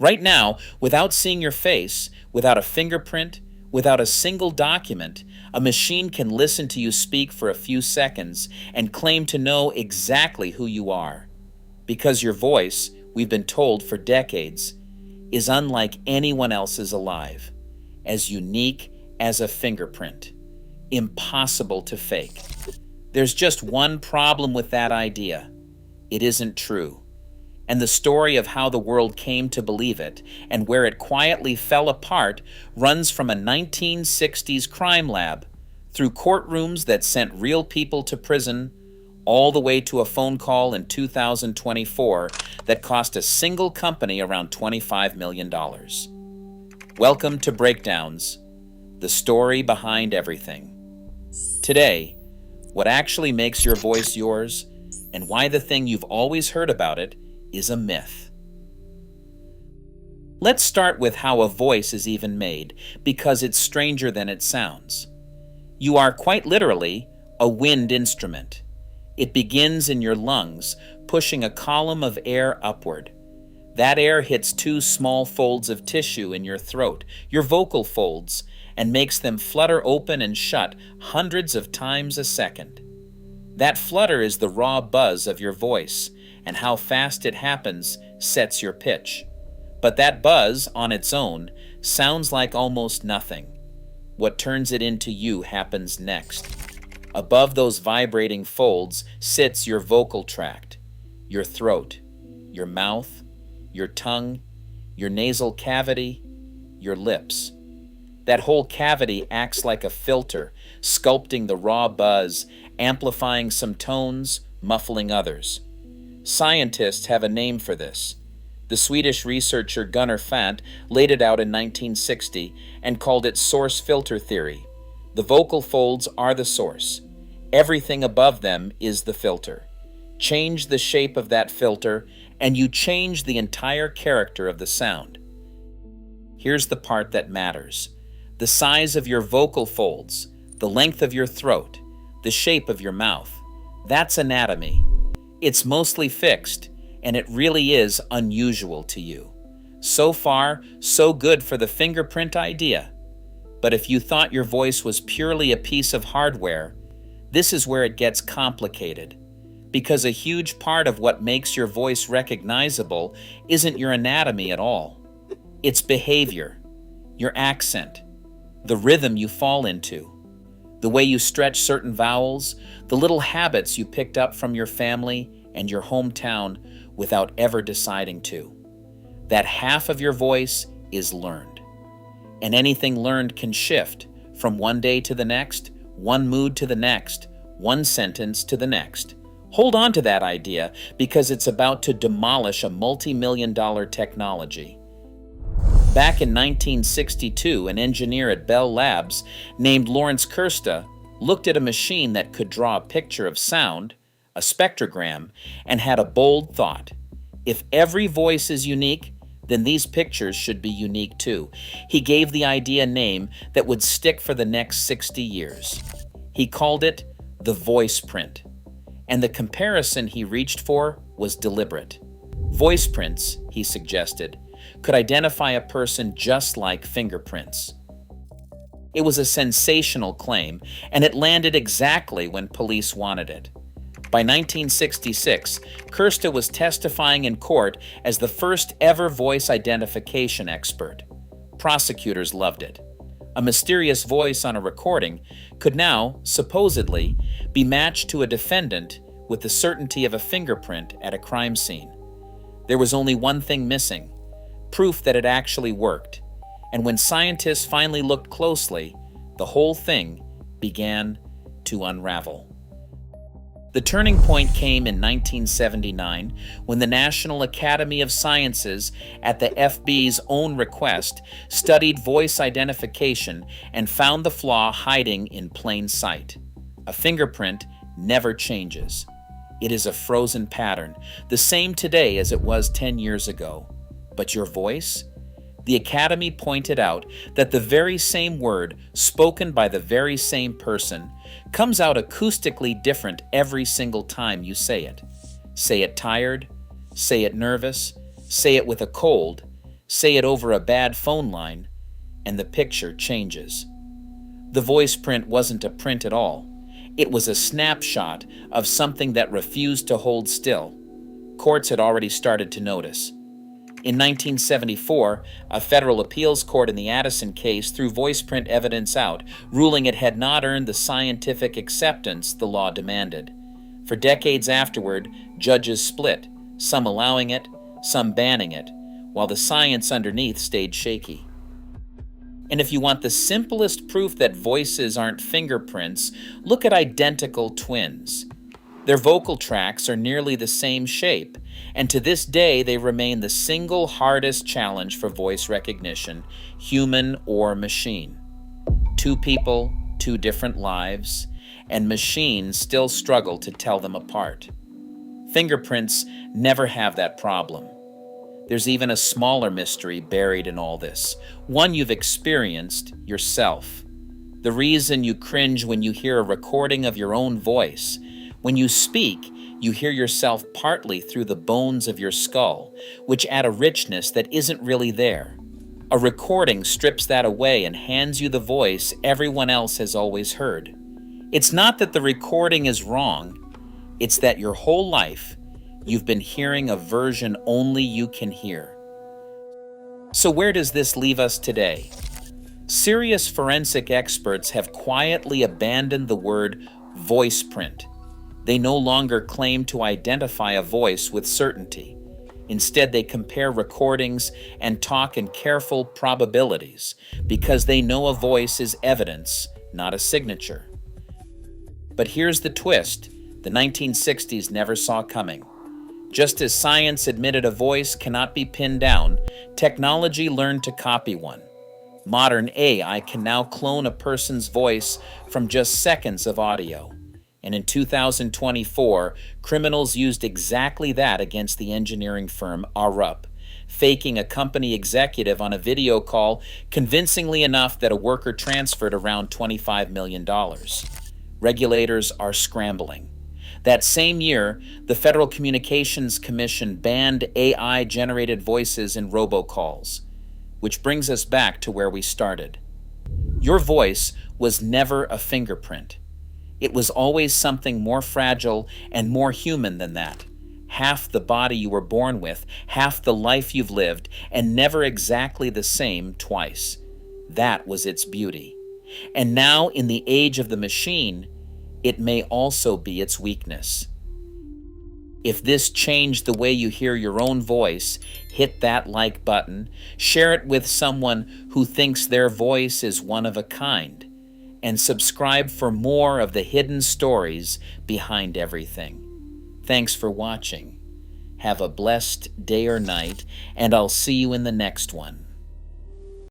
Right now, without seeing your face, without a fingerprint, without a single document, a machine can listen to you speak for a few seconds and claim to know exactly who you are. Because your voice, we've been told for decades, is unlike anyone else's alive, as unique as a fingerprint, impossible to fake. There's just one problem with that idea. It isn't true. And the story of how the world came to believe it and where it quietly fell apart runs from a 1960s crime lab, through courtrooms that sent real people to prison, all the way to a phone call in 2024 that cost a single company around $25 million. Welcome to Breakdownz, the story behind everything. Today, what actually makes your voice yours, and why the thing you've always heard about it is a myth. Let's start with how a voice is even made, because it's stranger than it sounds. You are quite literally a wind instrument. It begins in your lungs, pushing a column of air upward. That air hits two small folds of tissue in your throat, your vocal folds, and makes them flutter open and shut hundreds of times a second. That flutter is the raw buzz of your voice, and how fast it happens sets your pitch. But that buzz, on its own, sounds like almost nothing. What turns it into you happens next. Above those vibrating folds sits your vocal tract, your throat, your mouth, your tongue, your nasal cavity, your lips. That whole cavity acts like a filter, sculpting the raw buzz, amplifying some tones, muffling others. Scientists have a name for this. The Swedish researcher Gunnar Fant laid it out in 1960 and called it source filter theory. The vocal folds are the source. Everything above them is the filter. Change the shape of that filter, and you change the entire character of the sound. Here's the part that matters. The size of your vocal folds, the length of your throat, the shape of your mouth. That's anatomy. It's mostly fixed, and it really is unusual to you. So far, so good for the fingerprint idea. But if you thought your voice was purely a piece of hardware, this is where it gets complicated. Because a huge part of what makes your voice recognizable isn't your anatomy at all. It's behavior, your accent, the rhythm you fall into, the way you stretch certain vowels, the little habits you picked up from your family and your hometown without ever deciding to. That half of your voice is learned. And anything learned can shift from one day to the next, one mood to the next, one sentence to the next. Hold on to that idea because it's about to demolish a multi-million-dollar technology. Back in 1962, an engineer at Bell Labs named Lawrence Kirsta looked at a machine that could draw a picture of sound, a spectrogram, and had a bold thought. If every voice is unique, then these pictures should be unique too. He gave the idea a name that would stick for the next 60 years. He called it the Voiceprint. And the comparison he reached for was deliberate. Voiceprints, he suggested, could identify a person just like fingerprints. It was a sensational claim, and it landed exactly when police wanted it. By 1966, Kirsta was testifying in court as the first ever voice identification expert. Prosecutors loved it. A mysterious voice on a recording could now, supposedly, be matched to a defendant with the certainty of a fingerprint at a crime scene. There was only one thing missing: proof that it actually worked. And when scientists finally looked closely, the whole thing began to unravel. The turning point came in 1979 when the National Academy of Sciences, at the FBI's own request, studied voice identification and found the flaw hiding in plain sight. A fingerprint never changes. It is a frozen pattern, the same today as it was 10 years ago. But your voice? The Academy pointed out that the very same word, spoken by the very same person, comes out acoustically different every single time you say it. Say it tired, say it nervous, say it with a cold, Say it over a bad phone line, and the picture changes. The voice print wasn't a print at all. It was a snapshot of something that refused to hold still. Courts had already started to notice. In 1974, a federal appeals court in the Addison case threw voice print evidence out, ruling it had not earned the scientific acceptance the law demanded. For decades afterward, judges split, some allowing it, some banning it, while the science underneath stayed shaky. And if you want the simplest proof that voices aren't fingerprints, look at identical twins. Their vocal tracts are nearly the same shape, and to this day they remain the single hardest challenge for voice recognition, human or machine. Two people, two different lives, and machines still struggle to tell them apart. Fingerprints never have that problem. There's even a smaller mystery buried in all this, one you've experienced yourself. The reason you cringe when you hear a recording of your own voice. When you speak, you hear yourself partly through the bones of your skull, which add a richness that isn't really there. A recording strips that away and hands you the voice everyone else has always heard. It's not that the recording is wrong, it's that your whole life you've been hearing a version only you can hear. So where does this leave us today? Serious forensic experts have quietly abandoned the word voice print. They no longer claim to identify a voice with certainty. Instead, they compare recordings and talk in careful probabilities because they know a voice is evidence, not a signature. But here's the twist the 1960s never saw coming. Just as science admitted a voice cannot be pinned down, technology learned to copy one. Modern AI can now clone a person's voice from just seconds of audio. And in 2024, criminals used exactly that against the engineering firm Arup, faking a company executive on a video call convincingly enough that a worker transferred around $25 million. Regulators are scrambling. That same year, the Federal Communications Commission banned AI-generated voices in robocalls, which brings us back to where we started. Your voice was never a fingerprint. It was always something more fragile and more human than that. Half the body you were born with, half the life you've lived, and never exactly the same twice. That was its beauty. And now, in the age of the machine, it may also be its weakness. If this changed the way you hear your own voice, hit that like button, share it with someone who thinks their voice is one of a kind, and subscribe for more of the hidden stories behind everything. Thanks for watching. Have a blessed day or night, and I'll see you in the next one.